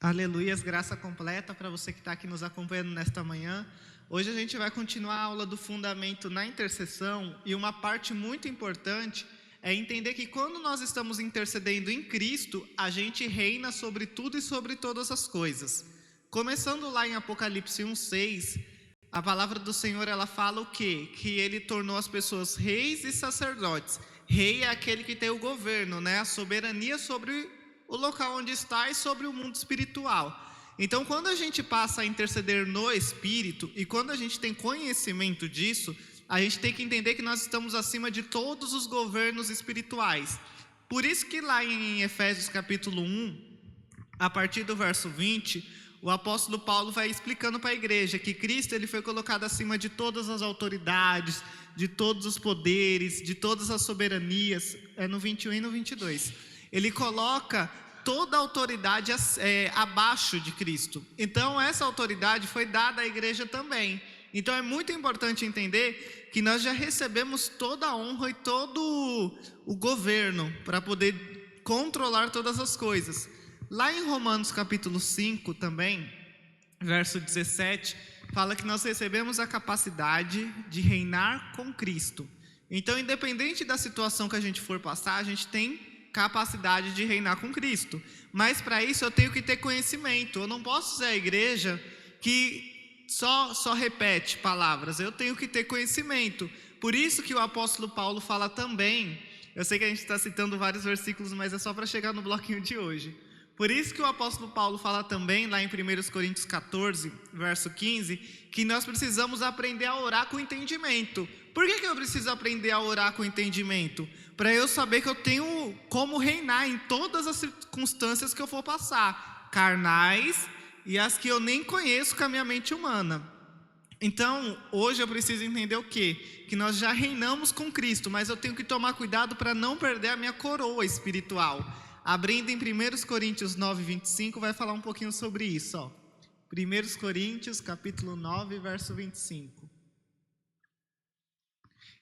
Aleluias, graça completa para você que está aqui nos acompanhando nesta manhã. Hoje a gente vai continuar a aula do fundamento na intercessão e uma parte muito importante é entender que quando nós estamos intercedendo em Cristo, a gente reina sobre tudo e sobre todas as coisas. Começando lá em Apocalipse 1:6, a palavra do Senhor ela fala o quê? Que Ele tornou as pessoas reis e sacerdotes. Rei é aquele que tem o governo, né? A soberania sobre o local onde está e sobre o mundo espiritual. Então, quando a gente passa a interceder no Espírito e quando a gente tem conhecimento disso, a gente tem que entender que nós estamos acima de todos os governos espirituais. Por isso que lá em Efésios capítulo 1, a partir do verso 20, o apóstolo Paulo vai explicando para a igreja que Cristo ele foi colocado acima de todas as autoridades, de todos os poderes, de todas as soberanias, no 21 e no 22. Ele coloca toda a autoridade abaixo de Cristo. Então essa autoridade foi dada à igreja também. Então é muito importante entender que nós já recebemos toda a honra e todo o governo para poder controlar todas as coisas. Lá em Romanos capítulo 5 também, verso 17, fala que nós recebemos a capacidade de reinar com Cristo. Então independente da situação que a gente for passar, a gente tem capacidade de reinar com Cristo, mas para isso eu tenho que ter conhecimento. Eu não posso ser a igreja que só repete palavras, eu tenho que ter conhecimento. Por isso que o apóstolo Paulo fala também, eu sei que a gente está citando vários versículos, mas é só para chegar no bloquinho de hoje. Por isso que o apóstolo Paulo fala também, lá em 1 Coríntios 14, verso 15, que nós precisamos aprender a orar com entendimento. Por que eu preciso aprender a orar com entendimento? Para eu saber que eu tenho como reinar em todas as circunstâncias que eu for passar, carnais e as que eu nem conheço com a minha mente humana. Então, hoje eu preciso entender o quê? Que nós já reinamos com Cristo, mas eu tenho que tomar cuidado para não perder a minha coroa espiritual. Abrindo em 1 Coríntios 9, 25, vai falar um pouquinho sobre isso. 1 Coríntios, capítulo 9, verso 25.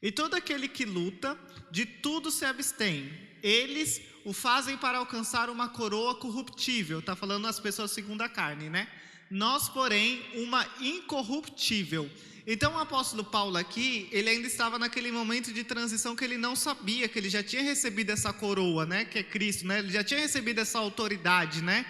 E todo aquele que luta, de tudo se abstém. Eles o fazem para alcançar uma coroa corruptível. Está falando as pessoas segundo a carne, né? Nós, porém, uma incorruptível. Então o apóstolo Paulo aqui, ele ainda estava naquele momento de transição que ele não sabia, que ele já tinha recebido essa coroa, né? Que é Cristo, né? Ele já tinha recebido essa autoridade, né?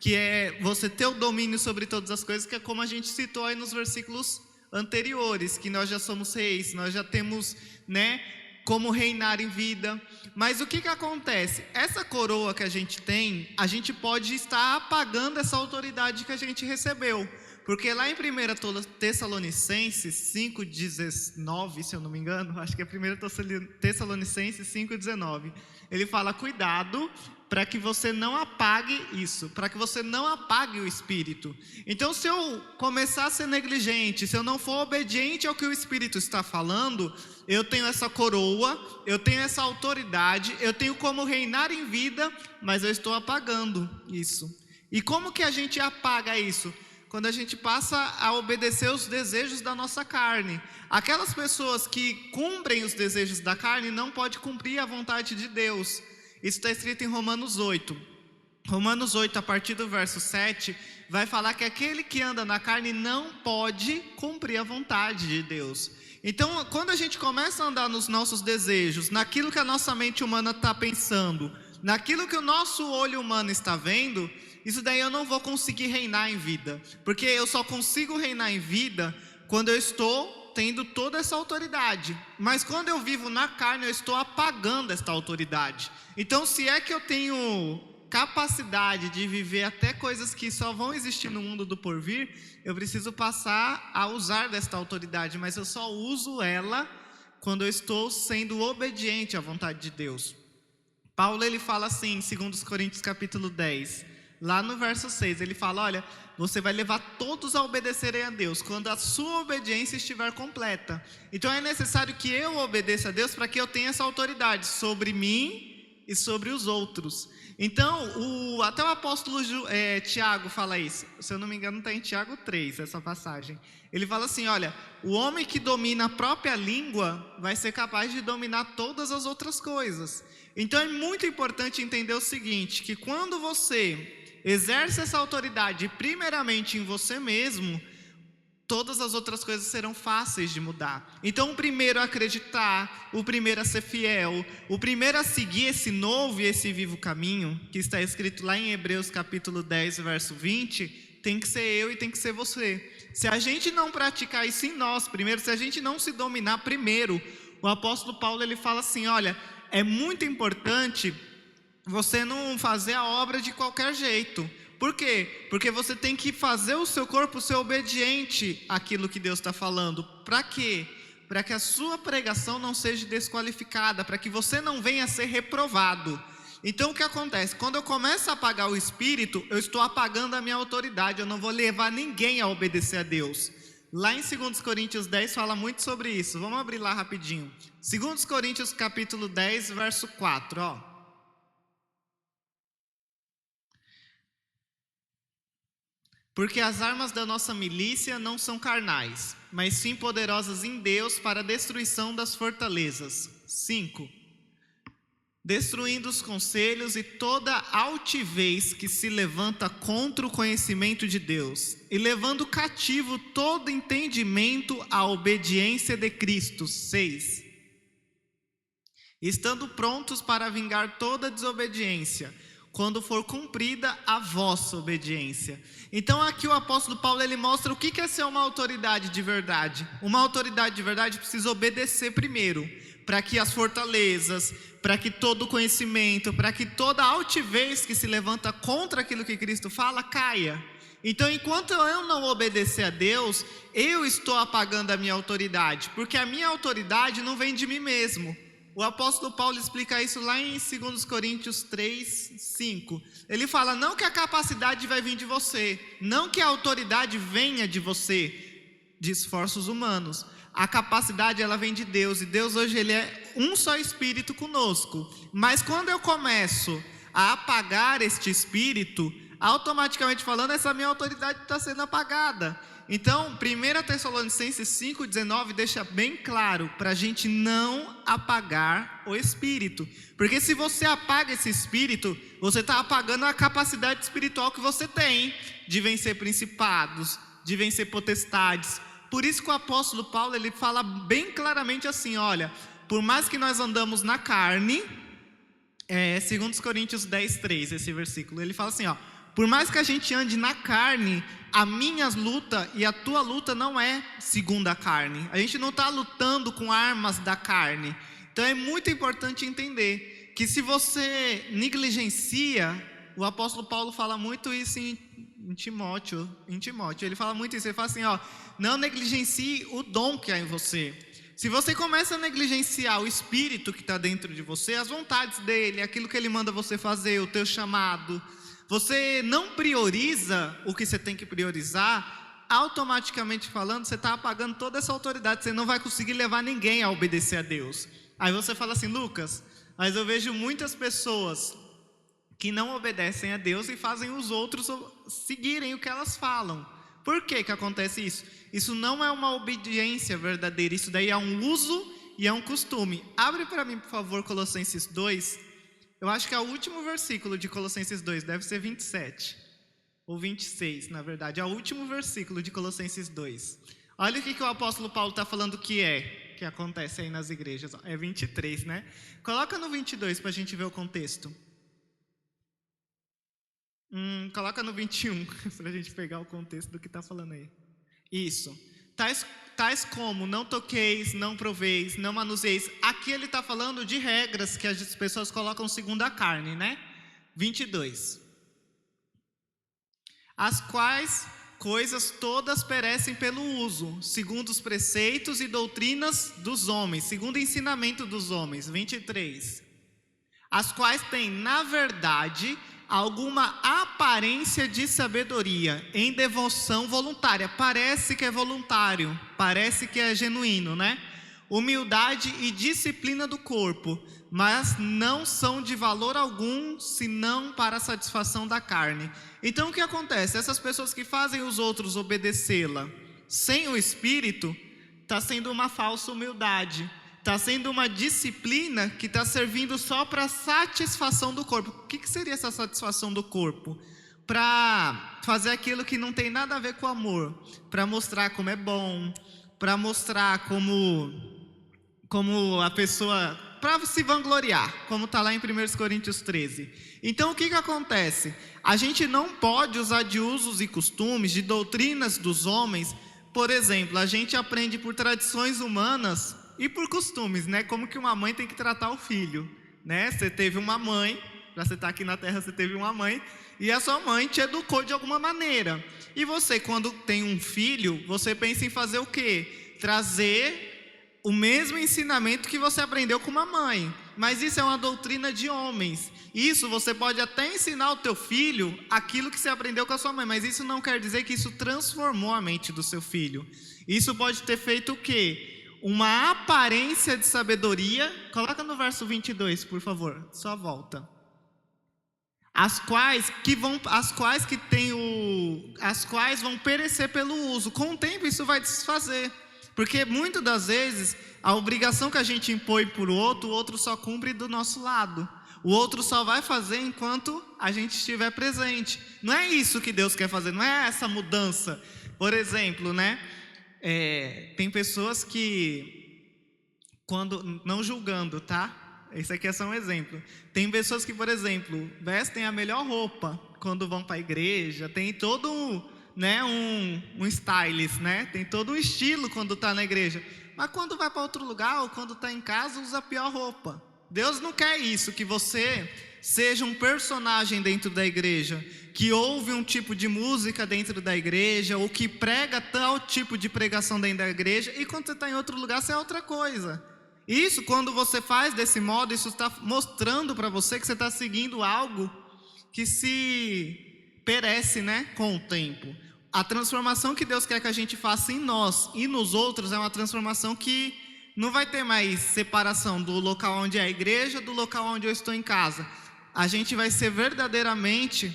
Que é você ter o domínio sobre todas as coisas, que é como a gente citou aí nos versículos anteriores, que nós já somos reis, nós já temos, né, como reinar em vida. Mas o que acontece? Essa coroa que a gente tem, a gente pode estar apagando essa autoridade que a gente recebeu. Porque lá em 1 Tessalonicenses 5,19, se eu não me engano, acho que é 1 Tessalonicenses 5,19, ele fala, cuidado para que você não apague isso, para que você não apague o Espírito. Então se eu começar a ser negligente, se eu não for obediente ao que o Espírito está falando, eu tenho essa coroa, eu tenho essa autoridade, eu tenho como reinar em vida, mas eu estou apagando isso. E como que a gente apaga isso? Quando a gente passa a obedecer os desejos da nossa carne. Aquelas pessoas que cumprem os desejos da carne não podem cumprir a vontade de Deus. Isso está escrito em Romanos 8. Romanos 8, a partir do verso 7, vai falar que aquele que anda na carne não pode cumprir a vontade de Deus. Então, quando a gente começa a andar nos nossos desejos, naquilo que a nossa mente humana está pensando, naquilo que o nosso olho humano está vendo, isso daí eu não vou conseguir reinar em vida, porque eu só consigo reinar em vida quando eu estou tendo toda essa autoridade. Mas quando eu vivo na carne, eu estou apagando essa autoridade. Então, se é que eu tenho capacidade de viver até coisas que só vão existir no mundo do porvir, eu preciso passar a usar desta autoridade, mas eu só uso ela quando eu estou sendo obediente à vontade de Deus. Paulo ele fala assim, em 2 Coríntios capítulo 10, lá no verso 6, ele fala, olha, você vai levar todos a obedecerem a Deus, quando a sua obediência estiver completa. Então é necessário que eu obedeça a Deus para que eu tenha essa autoridade sobre mim e sobre os outros. Então, até o apóstolo Tiago fala isso, se eu não me engano está em Tiago 3, essa passagem. Ele fala assim, olha, o homem que domina a própria língua vai ser capaz de dominar todas as outras coisas. Então é muito importante entender o seguinte, que quando você exerce essa autoridade primeiramente em você mesmo, todas as outras coisas serão fáceis de mudar. Então o primeiro a acreditar, o primeiro a ser fiel, o primeiro a seguir esse novo e esse vivo caminho, que está escrito lá em Hebreus capítulo 10, verso 20, tem que ser eu e tem que ser você. Se a gente não praticar isso em nós primeiro, se a gente não se dominar primeiro, o apóstolo Paulo ele fala assim, olha, é muito importante você não fazer a obra de qualquer jeito. Por quê? Porque você tem que fazer o seu corpo ser obediente àquilo que Deus está falando. Para quê? Para que a sua pregação não seja desqualificada, para que você não venha a ser reprovado. Então o que acontece? Quando eu começo a apagar o Espírito, eu estou apagando a minha autoridade, eu não vou levar ninguém a obedecer a Deus. Lá em 2 Coríntios 10 fala muito sobre isso, vamos abrir lá rapidinho. 2 Coríntios capítulo 10, verso 4, ó. Porque as armas da nossa milícia não são carnais, mas sim poderosas em Deus para a destruição das fortalezas. 5. Destruindo os conselhos e toda altivez que se levanta contra o conhecimento de Deus, e levando cativo todo entendimento à obediência de Cristo. 6. Estando prontos para vingar toda desobediência, quando for cumprida a vossa obediência. Então aqui o apóstolo Paulo ele mostra o que é ser uma autoridade de verdade. Uma autoridade de verdade precisa obedecer primeiro, para que as fortalezas, para que todo conhecimento, para que toda altivez que se levanta contra aquilo que Cristo fala, caia. Então enquanto eu não obedecer a Deus, eu estou apagando a minha autoridade, porque a minha autoridade não vem de mim mesmo. O apóstolo Paulo explica isso lá em 2 Coríntios 3, 5. Ele fala, não que a capacidade vai vir de você, não que a autoridade venha de você, de esforços humanos. A capacidade ela vem de Deus, e Deus hoje ele é um só Espírito conosco. Mas quando eu começo a apagar este Espírito, automaticamente falando, essa minha autoridade está sendo apagada. Então, 1 Tessalonicenses 5,19 deixa bem claro para a gente não apagar o Espírito. Porque se você apaga esse Espírito, você está apagando a capacidade espiritual que você tem de vencer principados, de vencer potestades. Por isso que o apóstolo Paulo ele fala bem claramente assim, olha, por mais que nós andamos na carne, 2 Coríntios 10, 3, esse versículo, ele fala assim, ó, por mais que a gente ande na carne, a minha luta e a tua luta não é segundo a carne. A gente não está lutando com armas da carne. Então é muito importante entender que se você negligencia, o apóstolo Paulo fala muito isso em Timóteo. Ele fala muito isso, ele fala assim, ó, não negligencie o dom que há em você. Se você começa a negligenciar o Espírito que está dentro de você, as vontades dele, aquilo que ele manda você fazer, o teu chamado, você não prioriza o que você tem que priorizar, automaticamente falando, você está apagando toda essa autoridade, você não vai conseguir levar ninguém a obedecer a Deus. Aí você fala assim, Lucas, mas eu vejo muitas pessoas que não obedecem a Deus e fazem os outros seguirem o que elas falam. Por que acontece isso? Isso não é uma obediência verdadeira, isso daí é um uso e é um costume. Abre para mim, por favor, Colossenses 2. Eu acho que é o último versículo de Colossenses 2, deve ser 27, ou 26, na verdade. É o último versículo de Colossenses 2. Olha o que o apóstolo Paulo está falando que acontece aí nas igrejas. É 23, né? Coloca no 22 para a gente ver o contexto. Coloca no 21, para a gente pegar o contexto do que está falando aí. Isso. Tais como não toqueis, não proveis, não manuseis. Aqui ele está falando de regras que as pessoas colocam segundo a carne, né? 22. As quais coisas todas perecem pelo uso, segundo os preceitos e doutrinas dos homens, segundo o ensinamento dos homens. 23. As quais têm, na verdade, alguma aparência de sabedoria, em devoção voluntária. Parece que é voluntário, parece que é genuíno, né? Humildade e disciplina do corpo, mas não são de valor algum, senão para a satisfação da carne. Então o que acontece? Essas pessoas que fazem os outros obedecê-la sem o Espírito, está sendo uma falsa humildade. Está sendo uma disciplina que está servindo só para a satisfação do corpo. O que seria essa satisfação do corpo? para fazer aquilo que não tem nada a ver com amor, para mostrar como é bom, para mostrar como a pessoa, para se vangloriar, como está lá em 1 Coríntios 13. Então o que acontece? A gente não pode usar de usos e costumes, de doutrinas dos homens. Por exemplo, a gente aprende por tradições humanas e por costumes, né? Como que uma mãe tem que tratar o filho, né? Você teve uma mãe, para você estar aqui na terra, você teve uma mãe, e a sua mãe te educou de alguma maneira. E você, quando tem um filho, você pensa em fazer o quê? Trazer o mesmo ensinamento que você aprendeu com uma mãe. Mas isso é uma doutrina de homens. Isso você pode até ensinar ao teu filho aquilo que você aprendeu com a sua mãe, mas isso não quer dizer que isso transformou a mente do seu filho. Isso pode ter feito o quê? Uma aparência de sabedoria. Coloca no verso 22, por favor, só volta. As quais vão perecer pelo uso. Com o tempo isso vai desfazer. Porque muitas das vezes a obrigação que a gente impõe por outro, o outro só cumpre do nosso lado. O outro só vai fazer enquanto a gente estiver presente. Não é isso que Deus quer fazer, não é essa mudança. Por exemplo, né? Tem pessoas que, quando, não julgando, tá? Esse aqui é só um exemplo. Tem pessoas que, por exemplo, vestem a melhor roupa quando vão para a igreja. Tem todo um stylist, né? Tem todo um estilo quando está na igreja. Mas quando vai para outro lugar ou quando está em casa, usa a pior roupa. Deus não quer isso, que você seja um personagem dentro da igreja, que ouve um tipo de música dentro da igreja, ou que prega tal tipo de pregação dentro da igreja, e quando você está em outro lugar, você é outra coisa. Isso, quando você faz desse modo, isso está mostrando para você que você está seguindo algo que se perece, né, com o tempo. A transformação que Deus quer que a gente faça em nós e nos outros é uma transformação que não vai ter mais separação do local onde é a igreja, do local onde eu estou em casa. A gente vai ser verdadeiramente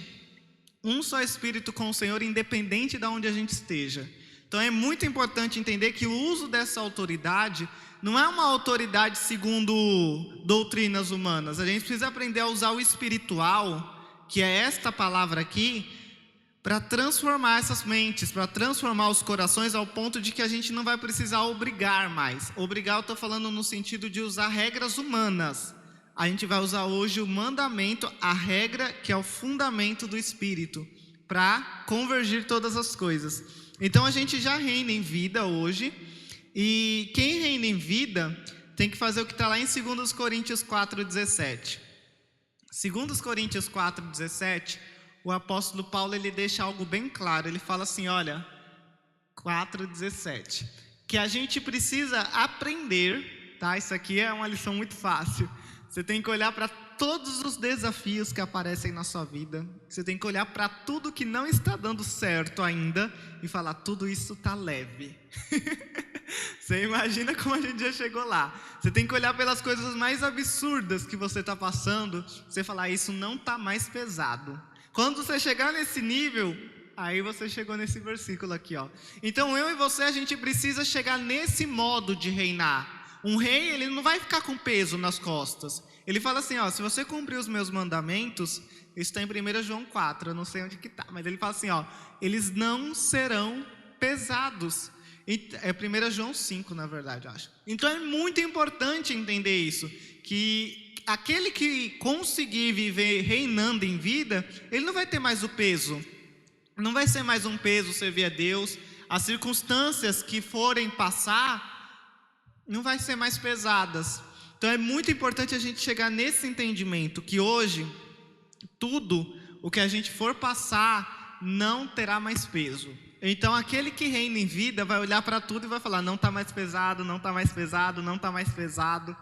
um só espírito com o Senhor, independente de onde a gente esteja. Então é muito importante entender que o uso dessa autoridade não é uma autoridade segundo doutrinas humanas. A gente precisa aprender a usar o espiritual, que é esta palavra aqui, para transformar essas mentes, para transformar os corações ao ponto de que a gente não vai precisar obrigar mais. Obrigar, eu estou falando no sentido de usar regras humanas. A gente vai usar hoje o mandamento, a regra que é o fundamento do Espírito, para convergir todas as coisas. Então a gente já reina em vida hoje, e quem reina em vida tem que fazer o que está lá em 2 Coríntios 4,17. 2 Coríntios 4,17, o apóstolo Paulo ele deixa algo bem claro. Ele fala assim, olha, 4,17, que a gente precisa aprender, tá? Isso aqui é uma lição muito fácil. Você tem que olhar para todos os desafios que aparecem na sua vida. Você tem que olhar para tudo que não está dando certo ainda e falar, tudo isso está leve. Você imagina como a gente já chegou lá. Você tem que olhar pelas coisas mais absurdas que você está passando. Você falar, isso não está mais pesado. Quando você chegar nesse nível, aí você chegou nesse versículo aqui, ó. Então eu e você, a gente precisa chegar nesse modo de reinar. Um rei, ele não vai ficar com peso nas costas. Ele fala assim, ó, se você cumprir os meus mandamentos, isso está em 1 João 4, eu não sei onde que está, mas ele fala assim, ó, eles não serão pesados. É 1 João 5, na verdade, eu acho. Então é muito importante entender isso, que aquele que conseguir viver reinando em vida, ele não vai ter mais o peso. Não vai ser mais um peso servir a Deus. As circunstâncias que forem passar não vai ser mais pesadas. Então é muito importante a gente chegar nesse entendimento, que hoje tudo o que a gente for passar não terá mais peso. Então aquele que reina em vida vai olhar para tudo e vai falar, não está mais pesado, não está mais pesado, não está mais pesado.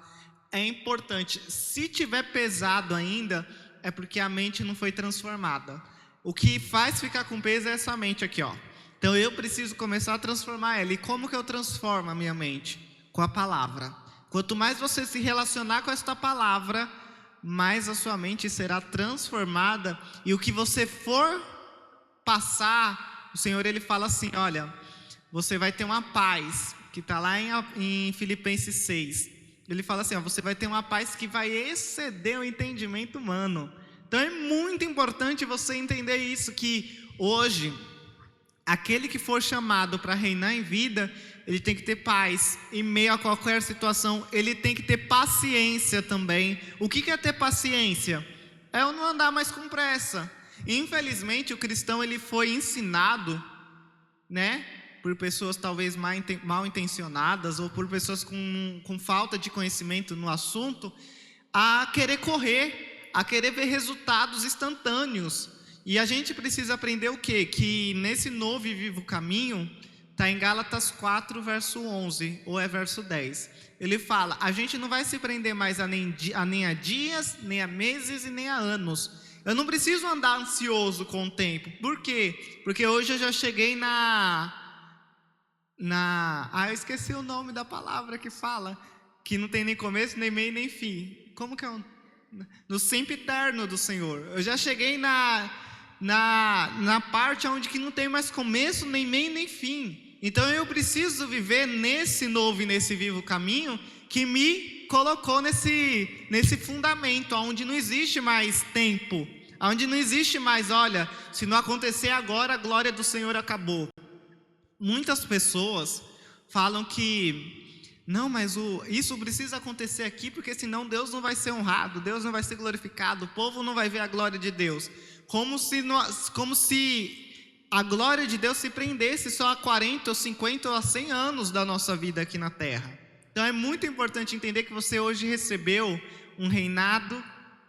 É importante, se tiver pesado ainda, é porque a mente não foi transformada. O que faz ficar com peso é essa mente aqui, ó. Então eu preciso começar a transformar ela. E como que eu transformo a minha mente? Com a palavra. Quanto mais você se relacionar com esta palavra, mais a sua mente será transformada. E o que você for passar, o Senhor ele fala assim, olha, você vai ter uma paz, que está lá em Filipenses 6. Ele fala assim, ó, você vai ter uma paz que vai exceder o entendimento humano. Então é muito importante você entender isso, que hoje, aquele que for chamado para reinar em vida, ele tem que ter paz em meio a qualquer situação, ele tem que ter paciência também. O que é ter paciência? É eu não andar mais com pressa. Infelizmente o cristão ele foi ensinado, né, por pessoas talvez mal intencionadas ou por pessoas com falta de conhecimento no assunto, a querer correr, a querer ver resultados instantâneos. E a gente precisa aprender o quê? Que nesse novo e vivo caminho, está em Gálatas 4, verso 11, ou é verso 10. Ele fala, a gente não vai se prender mais nem a dias, nem a meses e nem a anos. Eu não preciso andar ansioso com o tempo. Por quê? Porque hoje eu já cheguei eu esqueci o nome da palavra que fala, que não tem nem começo, nem meio, nem fim. Como que é? No sempiterno do Senhor. Eu já cheguei na parte onde que não tem mais começo, nem meio, nem fim. Então eu preciso viver nesse novo e nesse vivo caminho que me colocou nesse fundamento, onde não existe mais tempo, onde não existe mais, olha, se não acontecer agora, a glória do Senhor acabou. Muitas pessoas falam que não, mas isso precisa acontecer aqui, porque senão Deus não vai ser honrado, Deus não vai ser glorificado, o povo não vai ver a glória de Deus. Como se a glória de Deus se prendesse só a 40, ou 50, ou a 100 anos da nossa vida aqui na terra. Então é muito importante entender que você hoje recebeu um reinado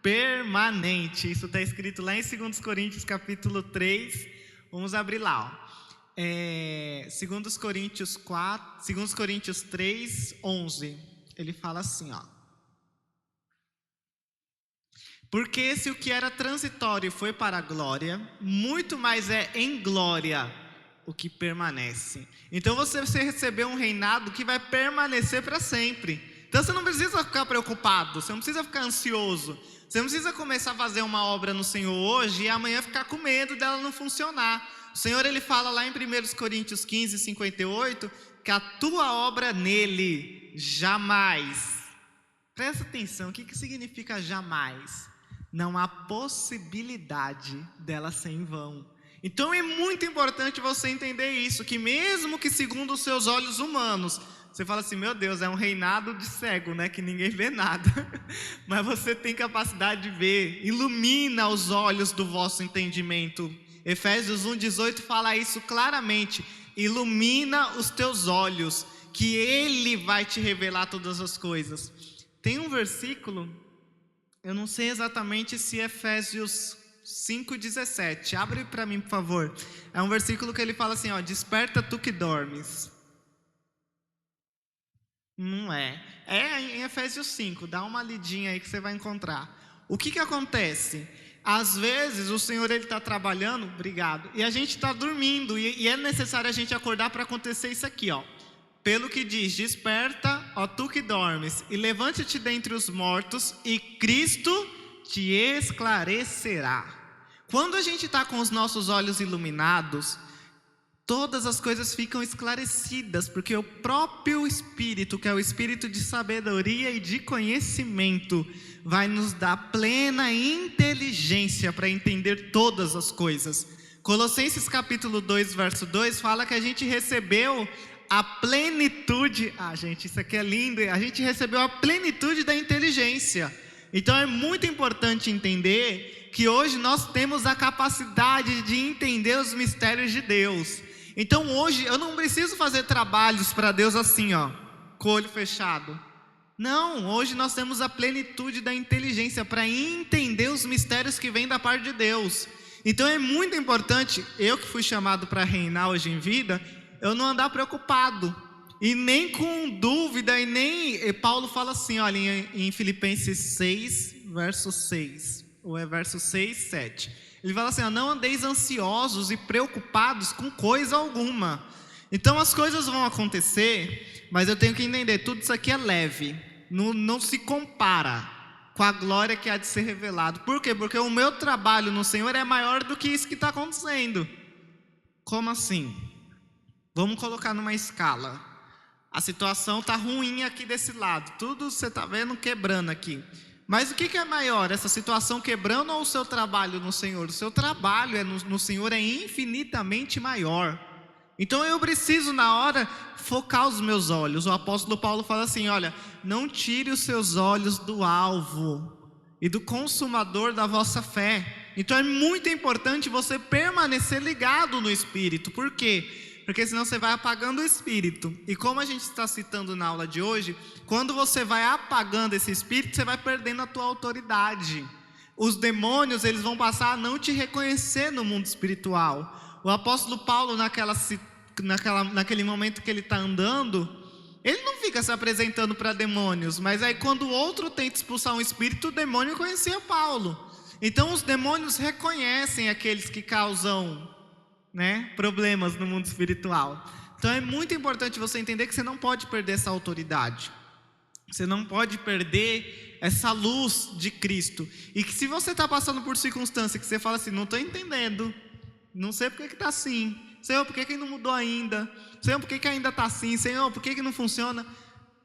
permanente. Isso está escrito lá em 2 Coríntios capítulo 3. Vamos abrir lá, ó. 2 Coríntios 3, 11. Ele fala assim, ó. Porque se o que era transitório foi para a glória, muito mais é em glória o que permanece. Então você recebeu um reinado que vai permanecer para sempre. Então você não precisa ficar preocupado, você não precisa ficar ansioso, você não precisa começar a fazer uma obra no Senhor hoje e amanhã ficar com medo dela não funcionar. O Senhor ele fala lá em 1 Coríntios 15, 58, que a tua obra nele jamais. Presta atenção, o que significa jamais? Não há possibilidade dela ser em vão. Então é muito importante você entender isso, que mesmo que segundo os seus olhos humanos, você fala assim, meu Deus, é um reinado de cego, né, que ninguém vê nada. Mas você tem capacidade de ver, ilumina os olhos do vosso entendimento. Efésios 1,18 fala isso claramente, ilumina os teus olhos, que Ele vai te revelar todas as coisas. Tem um versículo, eu não sei exatamente se é Efésios 5,17, abre para mim por favor. É um versículo que ele fala assim, ó, desperta tu que dormes. Não é, em Efésios 5, dá uma lidinha aí que você vai encontrar. O que acontece? Às vezes o Senhor ele está trabalhando, obrigado, e a gente está dormindo, e é necessário a gente acordar para acontecer isso aqui, ó. Pelo que diz, desperta, ó tu que dormes, e levante-te dentre os mortos, e Cristo te esclarecerá. Quando a gente está com os nossos olhos iluminados, todas as coisas ficam esclarecidas, porque o próprio Espírito, que é o Espírito de sabedoria e de conhecimento, vai nos dar plena inteligência para entender todas as coisas. Colossenses capítulo 2, verso 2, fala que a gente recebeu a plenitude, gente, isso aqui é lindo, a gente recebeu a plenitude da inteligência. Então é muito importante entender que hoje nós temos a capacidade de entender os mistérios de Deus. Então hoje eu não preciso fazer trabalhos para Deus assim, ó, com o olho fechado. Não, hoje nós temos a plenitude da inteligência para entender os mistérios que vêm da parte de Deus. Então é muito importante, eu que fui chamado para reinar hoje em vida, eu não andar preocupado, e nem com dúvida, e nem, Paulo fala assim, olha, em Filipenses 6, verso 6, ou é verso 6, 7, ele fala assim, ó, não andeis ansiosos e preocupados com coisa alguma. Então as coisas vão acontecer, mas eu tenho que entender, tudo isso aqui é leve, não se compara com a glória que há de ser revelado. Por quê? Porque o meu trabalho no Senhor é maior do que isso que está acontecendo. Como assim? Vamos colocar numa escala. A situação está ruim aqui desse lado, tudo você está vendo quebrando aqui. Mas o que é maior, essa situação quebrando ou o seu trabalho no Senhor? O seu trabalho no Senhor é infinitamente maior. Então eu preciso, na hora, focar os meus olhos. O apóstolo Paulo fala assim, olha, não tire os seus olhos do alvo e do consumador da vossa fé. Então é muito importante você permanecer ligado no Espírito. Por quê? Porque senão você vai apagando o Espírito. E como a gente está citando na aula de hoje, quando você vai apagando esse Espírito, você vai perdendo a tua autoridade. Os demônios, eles vão passar a não te reconhecer no mundo espiritual. O apóstolo Paulo, naquele momento que ele está andando, ele não fica se apresentando para demônios. Mas aí quando o outro tenta expulsar um espírito, o demônio conhecia Paulo. Então os demônios reconhecem aqueles que causam, problemas no mundo espiritual. Então é muito importante você entender que você não pode perder essa autoridade. Você não pode perder essa luz de Cristo. E que se você está passando por circunstância que você fala assim, não estou entendendo, não sei por que está assim, Senhor, por que não mudou ainda, Senhor, por que ainda está assim, Senhor, por que não funciona?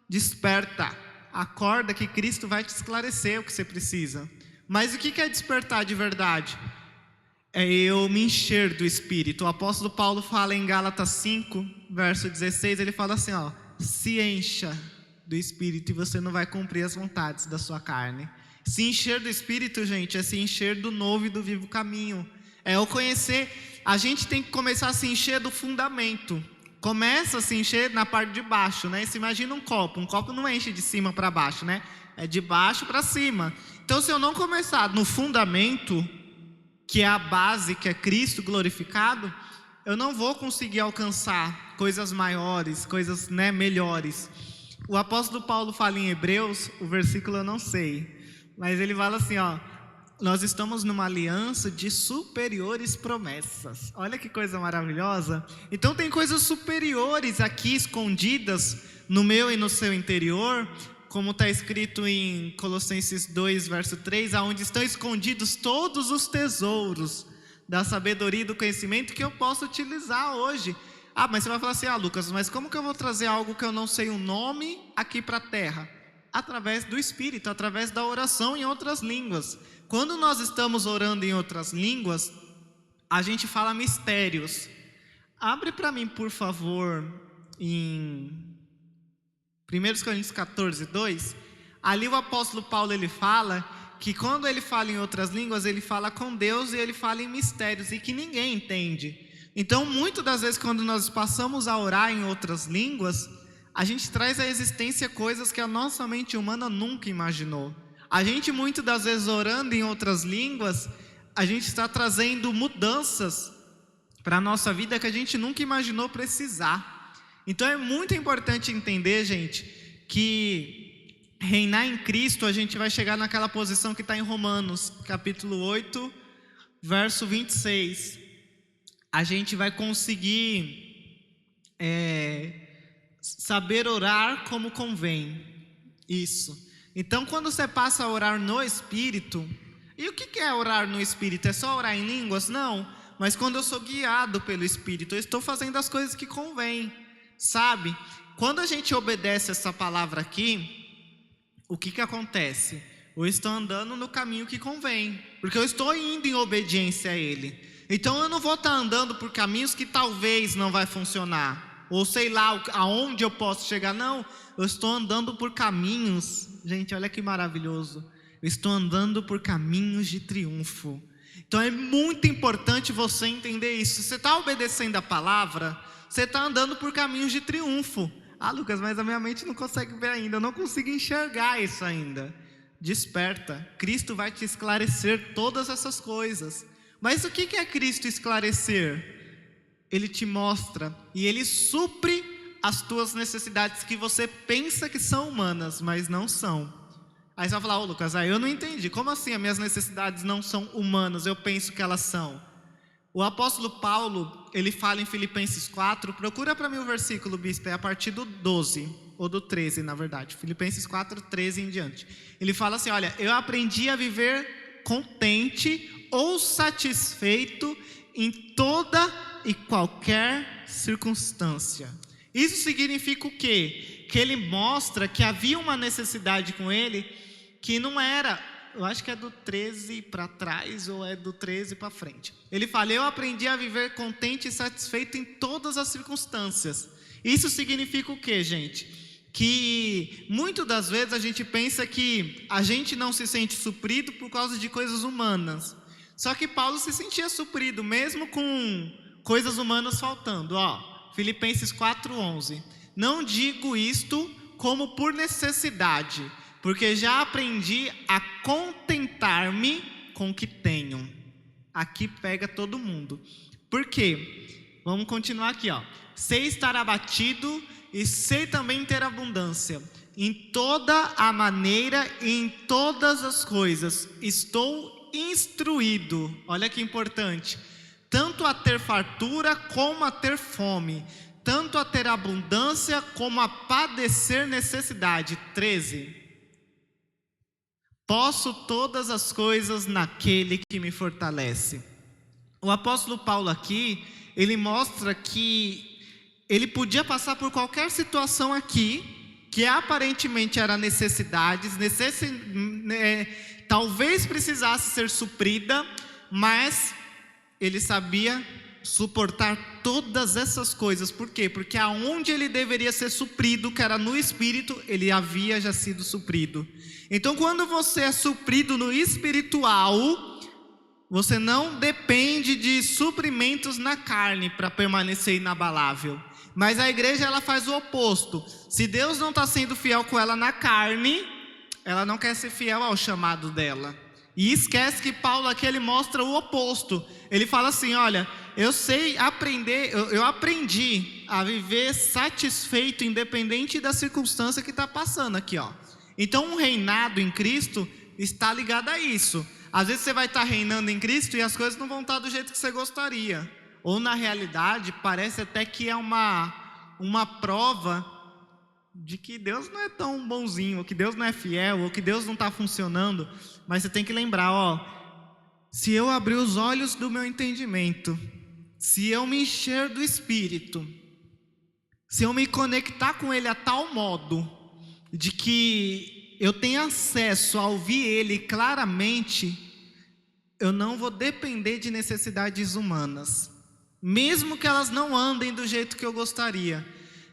Desperta, acorda que Cristo vai te esclarecer o que você precisa. Mas o que é despertar de verdade? É eu me encher do Espírito. O apóstolo Paulo fala em Gálatas 5, verso 16, ele fala assim, se encha do Espírito e você não vai cumprir as vontades da sua carne. Se encher do Espírito, gente, é se encher do novo e do vivo caminho. É eu conhecer, a gente tem que começar a se encher do fundamento. Começa a se encher na parte de baixo, Você imagina um copo não enche de cima para baixo, É de baixo para cima. Então se eu não começar no fundamento, que é a base, que é Cristo glorificado, eu não vou conseguir alcançar coisas maiores, coisas melhores. O apóstolo Paulo fala em Hebreus, o versículo eu não sei, mas ele fala assim, nós estamos numa aliança de superiores promessas. Olha que coisa maravilhosa. Então tem coisas superiores aqui escondidas no meu e no seu interior, como está escrito em Colossenses 2, verso 3, aonde estão escondidos todos os tesouros da sabedoria e do conhecimento que eu posso utilizar hoje. Mas você vai falar assim, Lucas, mas como que eu vou trazer algo que eu não sei o nome aqui para a terra? Através do Espírito, através da oração em outras línguas. Quando nós estamos orando em outras línguas, a gente fala mistérios. Abre para mim, por favor, em 1 Coríntios 14, 2, ali o apóstolo Paulo ele fala que quando ele fala em outras línguas, ele fala com Deus e ele fala em mistérios e que ninguém entende. Então, muitas das vezes quando nós passamos a orar em outras línguas, a gente traz à existência coisas que a nossa mente humana nunca imaginou. A gente muitas das vezes orando em outras línguas, a gente está trazendo mudanças para a nossa vida que a gente nunca imaginou precisar. Então é muito importante entender, gente, que reinar em Cristo, a gente vai chegar naquela posição que está em Romanos, capítulo 8, verso 26. A gente vai conseguir saber orar como convém. Isso. Então quando você passa a orar no Espírito, e o que é orar no Espírito? É só orar em línguas? Não, mas quando eu sou guiado pelo Espírito, eu estou fazendo as coisas que convém. Sabe, quando a gente obedece essa palavra aqui, o que acontece? Eu estou andando no caminho que convém, porque eu estou indo em obediência a Ele. Então eu não vou estar andando por caminhos que talvez não vai funcionar, ou sei lá aonde eu posso chegar. Não, eu estou andando por caminhos, gente, olha que maravilhoso, eu estou andando por caminhos de triunfo. Então é muito importante você entender isso. Se você está obedecendo a palavra, você está andando por caminhos de triunfo. Lucas, mas a minha mente não consegue ver ainda, eu não consigo enxergar isso ainda. Desperta, Cristo vai te esclarecer todas essas coisas. Mas o que é Cristo esclarecer? Ele te mostra e Ele supre as tuas necessidades que você pensa que são humanas, mas não são. Aí você vai falar, Lucas, eu não entendi, como assim as minhas necessidades não são humanas, eu penso que elas são? O apóstolo Paulo, ele fala em Filipenses 4, procura para mim o versículo, bispo, é a partir do 12, ou do 13 na verdade, Filipenses 4, 13 em diante. Ele fala assim, olha, eu aprendi a viver contente ou satisfeito em toda e qualquer circunstância. Isso significa o quê? Que ele mostra que havia uma necessidade com ele, que não era, eu acho que é do 13 para trás ou é do 13 para frente. Ele fala: eu aprendi a viver contente e satisfeito em todas as circunstâncias. Isso significa o quê, gente? Que muitas das vezes a gente pensa que a gente não se sente suprido por causa de coisas humanas. Só que Paulo se sentia suprido, mesmo com coisas humanas faltando. Filipenses 4:11. Não digo isto como por necessidade, porque já aprendi a contentar-me com o que tenho. Aqui pega todo mundo. Por quê? Vamos continuar aqui. Sei estar abatido e sei também ter abundância. Em toda a maneira e em todas as coisas estou instruído. Olha que importante. Tanto a ter fartura como a ter fome. Tanto a ter abundância como a padecer necessidade. 13. Posso todas as coisas naquele que me fortalece. O apóstolo Paulo aqui, ele mostra que ele podia passar por qualquer situação aqui, que aparentemente era necessidades, talvez precisasse ser suprida, mas ele sabia suportar todas essas coisas. Por quê? Porque aonde ele deveria ser suprido, que era no espírito, ele havia já sido suprido. Então, quando você é suprido no espiritual, você não depende de suprimentos na carne para permanecer inabalável. Mas a igreja, ela faz o oposto. Se Deus não está sendo fiel com ela na carne, ela não quer ser fiel ao chamado dela. E esquece que Paulo aqui, ele mostra o oposto. Ele fala assim: olha, eu aprendi a viver satisfeito, independente da circunstância que está passando aqui, Então, um reinado em Cristo está ligado a isso. Às vezes você vai estar reinando em Cristo e as coisas não vão estar do jeito que você gostaria. Ou na realidade, parece até que é uma prova de que Deus não é tão bonzinho, ou que Deus não é fiel, ou que Deus não está funcionando. Mas você tem que lembrar, se eu abrir os olhos do meu entendimento, se eu me encher do Espírito, se eu me conectar com Ele a tal modo de que eu tenho acesso a ouvir Ele claramente, eu não vou depender de necessidades humanas, mesmo que elas não andem do jeito que eu gostaria.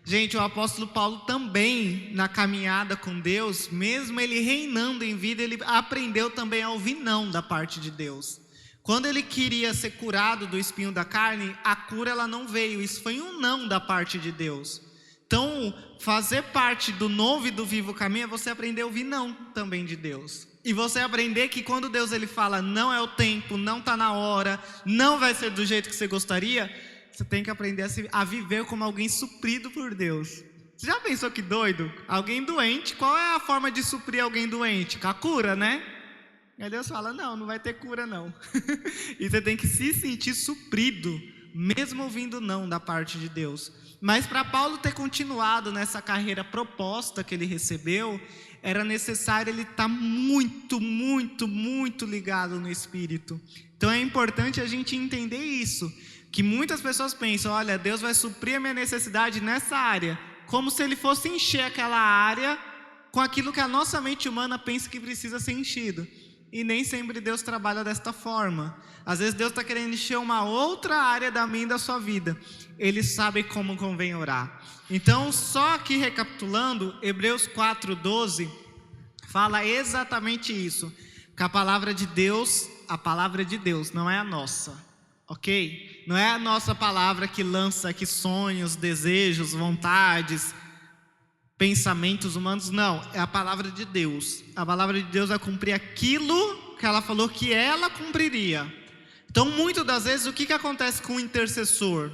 Gente, o apóstolo Paulo também, na caminhada com Deus, mesmo ele reinando em vida, ele aprendeu também a ouvir não da parte de Deus. Quando ele queria ser curado do espinho da carne, a cura ela não veio, isso foi um não da parte de Deus. Então, fazer parte do novo e do vivo caminho é você aprender a ouvir não também de Deus. E você aprender que quando Deus ele fala não é o tempo, não está na hora, não vai ser do jeito que você gostaria, você tem que aprender a viver como alguém suprido por Deus. Você já pensou que doido? Alguém doente, qual é a forma de suprir alguém doente? Com a cura, né? E aí Deus fala, não vai ter cura não. E você tem que se sentir suprido, mesmo ouvindo não da parte de Deus. Mas para Paulo ter continuado nessa carreira proposta que ele recebeu, era necessário ele estar muito, muito, muito ligado no Espírito. Então é importante a gente entender isso, que muitas pessoas pensam, olha, Deus vai suprir a minha necessidade nessa área, como se ele fosse encher aquela área com aquilo que a nossa mente humana pensa que precisa ser enchido. E nem sempre Deus trabalha desta forma. Às vezes Deus está querendo encher uma outra área da minha e da sua vida. Ele sabe como convém orar. Então, só aqui recapitulando, Hebreus 4:12 fala exatamente isso. Que a palavra de Deus não é a nossa, ok? Não é a nossa palavra que lança aqui sonhos, desejos, vontades, pensamentos humanos, não, é a palavra de Deus. A palavra de Deus vai cumprir aquilo que ela falou que ela cumpriria. Então, muitas das vezes, o que acontece com o intercessor?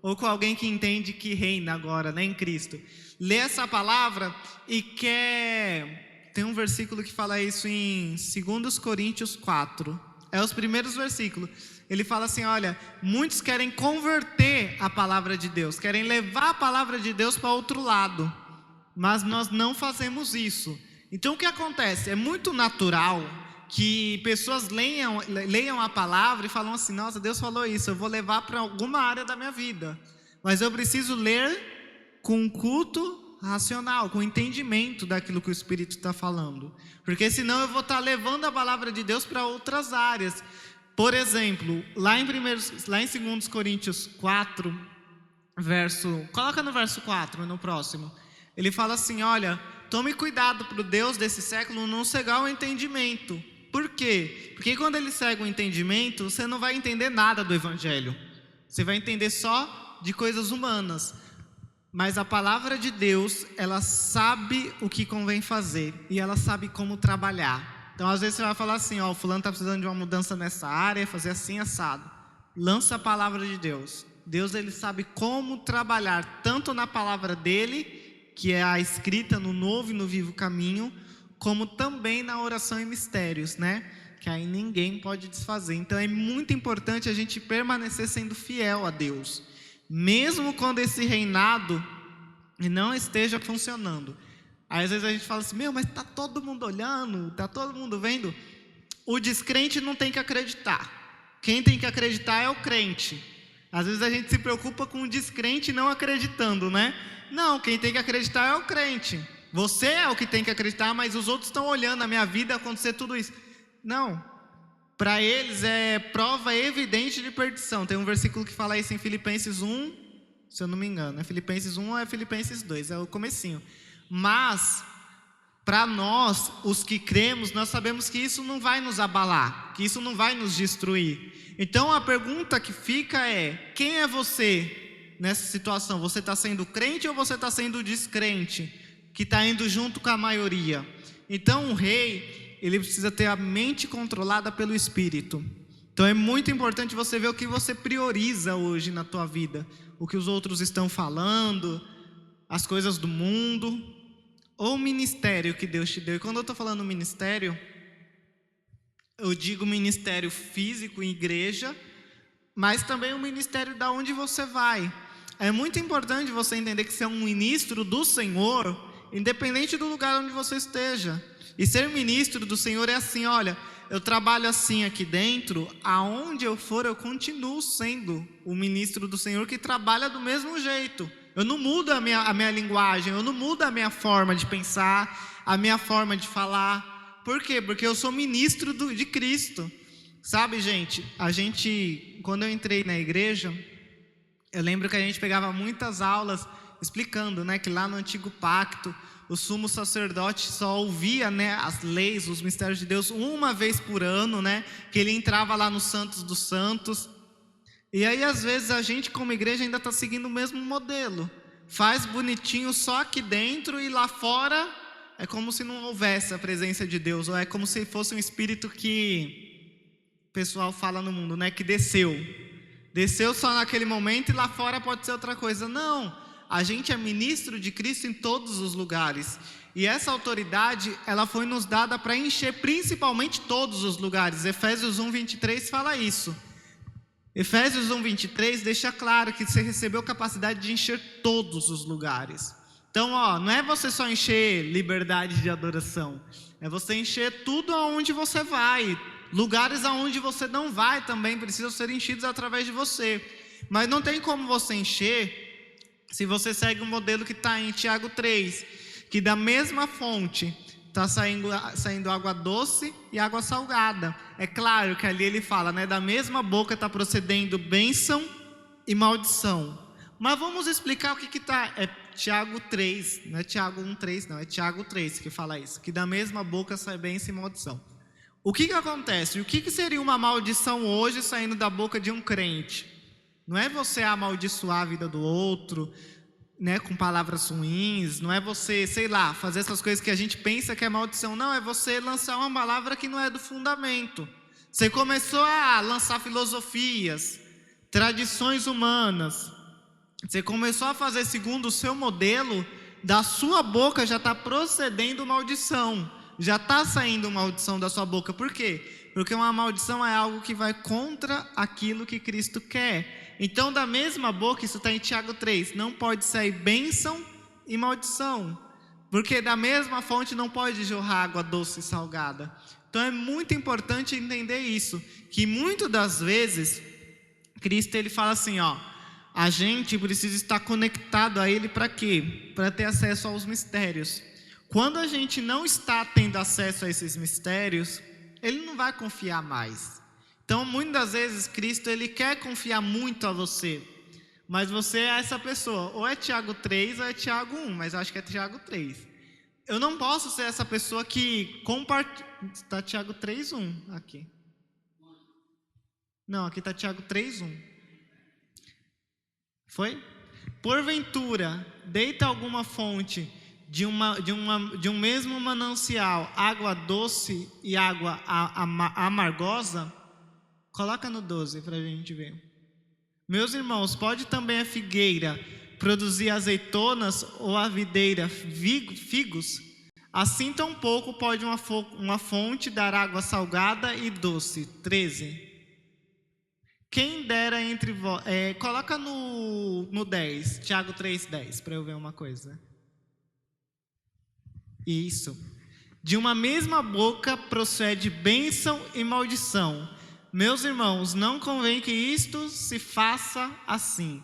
Ou com alguém que entende que reina agora, né, em Cristo? Lê essa palavra e quer... Tem um versículo que fala isso em 2 Coríntios 4. É os primeiros versículos. Ele fala assim, olha, muitos querem converter a palavra de Deus, querem levar a palavra de Deus para outro lado. Mas nós não fazemos isso. Então o que acontece? É muito natural que pessoas leiam a palavra e falam assim, nossa, Deus falou isso, eu vou levar para alguma área da minha vida. Mas eu preciso ler com culto racional, com entendimento daquilo que o Espírito está falando. Porque senão eu vou estar levando a palavra de Deus para outras áreas. Por exemplo, lá em 2 Coríntios 4, coloca no verso 4, no próximo. Ele fala assim, olha, tome cuidado para o Deus desse século não cegar o entendimento. Por quê? Porque quando ele cega o entendimento, você não vai entender nada do Evangelho. Você vai entender só de coisas humanas. Mas a palavra de Deus, ela sabe o que convém fazer. E ela sabe como trabalhar. Então, às vezes você vai falar assim, ó, o fulano está precisando de uma mudança nessa área, fazer assim, assado. Lança a palavra de Deus. Deus, ele sabe como trabalhar, tanto na palavra dele, que é a escrita no novo e no vivo caminho, como também na oração e mistérios, né? Que aí ninguém pode desfazer. Então, é muito importante a gente permanecer sendo fiel a Deus. Mesmo quando esse reinado não esteja funcionando. Aí às vezes a gente fala assim, mas está todo mundo olhando, está todo mundo vendo. O descrente não tem que acreditar. Quem tem que acreditar é o crente. Às vezes a gente se preocupa com o descrente não acreditando, né? Não, quem tem que acreditar é o crente. Você é o que tem que acreditar, mas os outros estão olhando a minha vida acontecer tudo isso. Não. Para eles é prova evidente de perdição. Tem um versículo que fala isso em Filipenses 1, se eu não me engano. É Filipenses 1 ou é Filipenses 2? É o comecinho. Mas, para nós, os que cremos, nós sabemos que isso não vai nos abalar, que isso não vai nos destruir. Então, a pergunta que fica é, quem é você nessa situação? Você está sendo crente ou você está sendo descrente? Que está indo junto com a maioria. Então, o rei, ele precisa ter a mente controlada pelo Espírito. Então, é muito importante você ver o que você prioriza hoje na tua vida. O que os outros estão falando, as coisas do mundo, ou o ministério que Deus te deu. E quando eu estou falando ministério, eu digo ministério físico em igreja, mas também o ministério da onde você vai. É muito importante você entender que você é um ministro do Senhor, independente do lugar onde você esteja. E ser ministro do Senhor é assim, olha, eu trabalho assim aqui dentro, aonde eu for eu continuo sendo o ministro do Senhor que trabalha do mesmo jeito. Eu não mudo a minha linguagem, eu não mudo a minha forma de pensar, a minha forma de falar. Por quê? Porque eu sou ministro de Cristo. Sabe, gente, quando eu entrei na igreja, eu lembro que a gente pegava muitas aulas explicando, né, que lá no Antigo Pacto, o sumo sacerdote só ouvia, né, as leis, os mistérios de Deus uma vez por ano, né, que ele entrava lá no Santos dos Santos. E aí às vezes a gente como igreja ainda está seguindo o mesmo modelo. Faz bonitinho só aqui dentro e lá fora é como se não houvesse a presença de Deus. Ou é como se fosse um espírito que o pessoal fala no mundo, né, que desceu só naquele momento e lá fora pode ser outra coisa. Não, a gente é ministro de Cristo em todos os lugares. E essa autoridade, ela foi nos dada para encher principalmente todos os lugares. Efésios 1:23 fala isso. Efésios 1:23 deixa claro que você recebeu capacidade de encher todos os lugares. Então, não é você só encher liberdade de adoração, é você encher tudo aonde você vai. Lugares aonde você não vai também precisam ser enchidos através de você. Mas não tem como você encher se você segue um modelo que está em Tiago 3, que da mesma fonte está saindo água doce e água salgada. É claro que ali ele fala, né, da mesma boca está procedendo bênção e maldição. Mas vamos explicar o que está. É Tiago 3, não é Tiago 1:3, não, é Tiago 3 que fala isso, que da mesma boca sai bênção e maldição. O que acontece? O que seria uma maldição hoje saindo da boca de um crente? Não é você amaldiçoar a vida do outro, né, com palavras ruins, não é você, sei lá, fazer essas coisas que a gente pensa que é maldição. Não, é você lançar uma palavra que não é do fundamento. Você começou a lançar filosofias, tradições humanas. Você começou a fazer segundo o seu modelo, da sua boca já está procedendo maldição. Já está saindo maldição da sua boca. Por quê? Porque uma maldição é algo que vai contra aquilo que Cristo quer. Então, da mesma boca, isso está em Tiago 3, não pode sair bênção e maldição. Porque da mesma fonte não pode jorrar água doce e salgada. Então, é muito importante entender isso. Que muitas das vezes, Cristo ele fala assim, a gente precisa estar conectado a Ele para quê? Para ter acesso aos mistérios. Quando a gente não está tendo acesso a esses mistérios, Ele não vai confiar mais. Então, muitas das vezes, Cristo Ele quer confiar muito a você, mas você é essa pessoa. Ou é Tiago 3 ou é Tiago 1, mas eu acho que é Tiago 3. Eu não posso ser essa pessoa que compartilha... Está Tiago 3:1 aqui. Não, aqui está Tiago 3:1. Foi? Porventura, deita alguma fonte de um mesmo manancial, água doce e água amargosa? Coloca no 12 para a gente ver. Meus irmãos, pode também a figueira produzir azeitonas ou a videira figos? Assim tampouco pode uma fonte dar água salgada e doce. 13. Quem dera entre vós... coloca no 10, Tiago 3:10, para eu ver uma coisa. Isso. De uma mesma boca procede bênção e maldição. Meus irmãos, não convém que isto se faça assim.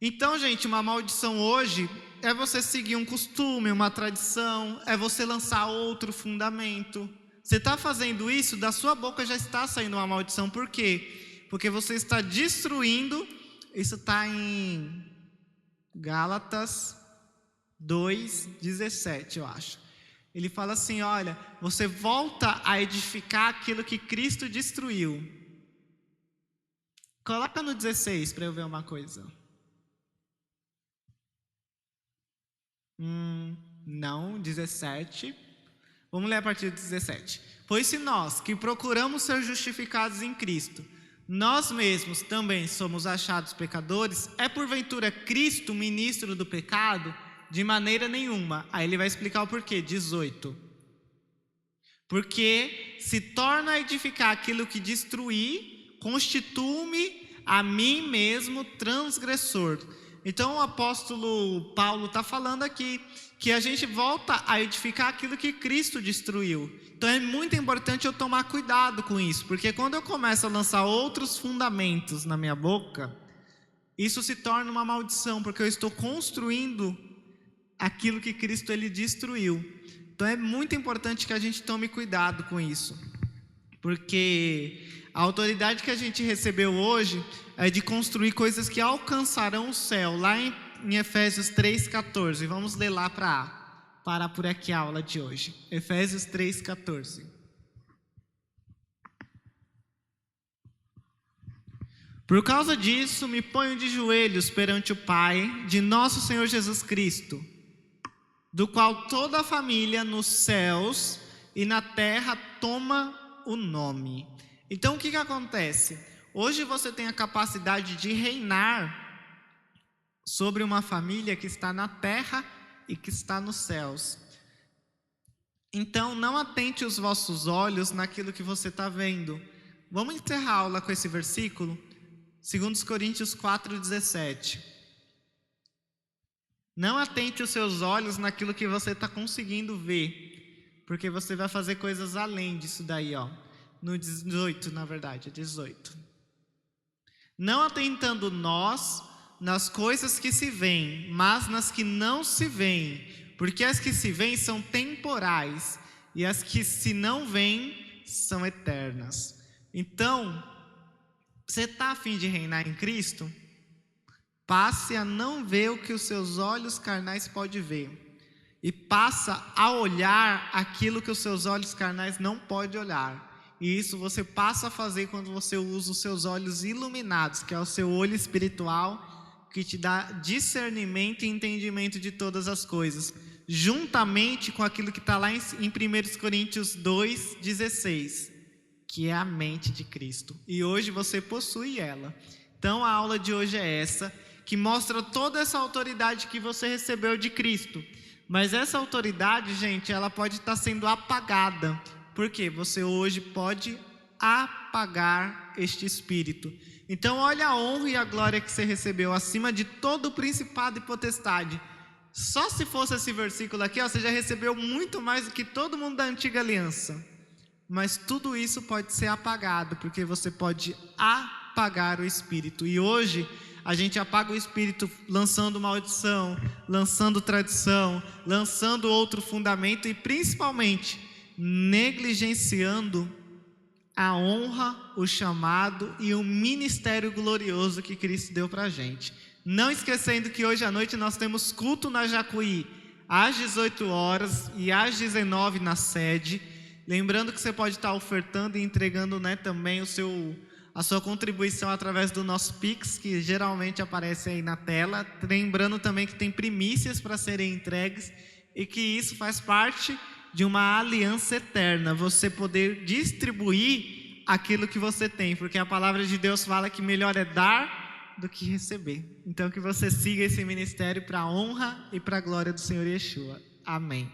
Então, gente, uma maldição hoje é você seguir um costume, uma tradição, é você lançar outro fundamento. Você está fazendo isso, da sua boca já está saindo uma maldição. Por quê? Porque você está destruindo. Isso está em Gálatas 2:17, eu acho. Ele fala assim, olha, você volta a edificar aquilo que Cristo destruiu. Coloca no 16 para eu ver uma coisa. Não, 17. Vamos ler a partir do 17. Pois se nós, que procuramos ser justificados em Cristo, nós mesmos também somos achados pecadores, é porventura Cristo ministro do pecado? De maneira nenhuma. Aí ele vai explicar o porquê. 18. Porque se torna a edificar aquilo que destruí, constituo-me a mim mesmo transgressor. Então o apóstolo Paulo está falando aqui que a gente volta a edificar aquilo que Cristo destruiu. Então é muito importante eu tomar cuidado com isso, porque quando eu começo a lançar outros fundamentos na minha boca, isso se torna uma maldição, porque eu estou construindo aquilo que Cristo ele destruiu. Então é muito importante que a gente tome cuidado com isso, porque a autoridade que a gente recebeu hoje é de construir coisas que alcançarão o céu, lá em Efésios 3:14. Vamos ler lá para parar por aqui a aula de hoje. Efésios 3:14. Por causa disso, me ponho de joelhos perante o Pai de nosso Senhor Jesus Cristo, do qual toda a família nos céus e na terra toma o nome. Então o que acontece? Hoje você tem a capacidade de reinar sobre uma família que está na terra e que está nos céus. Então não atente os vossos olhos naquilo que você está vendo. Vamos encerrar a aula com esse versículo? 2 Coríntios 4:17. Não atente os seus olhos naquilo que você está conseguindo ver, porque você vai fazer coisas além disso daí, ó. No 18, na verdade, 18. Não atentando nós nas coisas que se veem, mas nas que não se veem, porque as que se veem são temporais, e as que se não veem são eternas. Então, você está a fim de reinar em Cristo? Passe a não ver o que os seus olhos carnais podem ver, e passa a olhar aquilo que os seus olhos carnais não podem olhar. E isso você passa a fazer quando você usa os seus olhos iluminados, que é o seu olho espiritual, que te dá discernimento e entendimento de todas as coisas, juntamente com aquilo que está lá em 1 Coríntios 2:16, que é a mente de Cristo. E hoje você possui ela. Então a aula de hoje é essa, que mostra toda essa autoridade que você recebeu de Cristo. Mas essa autoridade, gente, ela pode estar sendo apagada. Por quê? Você hoje pode apagar este espírito. Então olha a honra e a glória que você recebeu acima de todo o principado e potestade. Só se fosse esse versículo aqui, ó, você já recebeu muito mais do que todo mundo da antiga aliança. Mas tudo isso pode ser apagado, porque você pode apagar o espírito. E hoje a gente apaga o espírito lançando maldição, lançando tradição, lançando outro fundamento e principalmente negligenciando a honra, o chamado e o ministério glorioso que Cristo deu para a gente. Não esquecendo que hoje à noite nós temos culto na Jacuí, às 18 horas e às 19 na sede. Lembrando que você pode estar ofertando e entregando, né, também a sua contribuição através do nosso Pix, que geralmente aparece aí na tela. Lembrando também que tem primícias para serem entregues e que isso faz parte de uma aliança eterna, você poder distribuir aquilo que você tem, porque a palavra de Deus fala que melhor é dar do que receber. Então que você siga esse ministério para a honra e para a glória do Senhor Yeshua. Amém.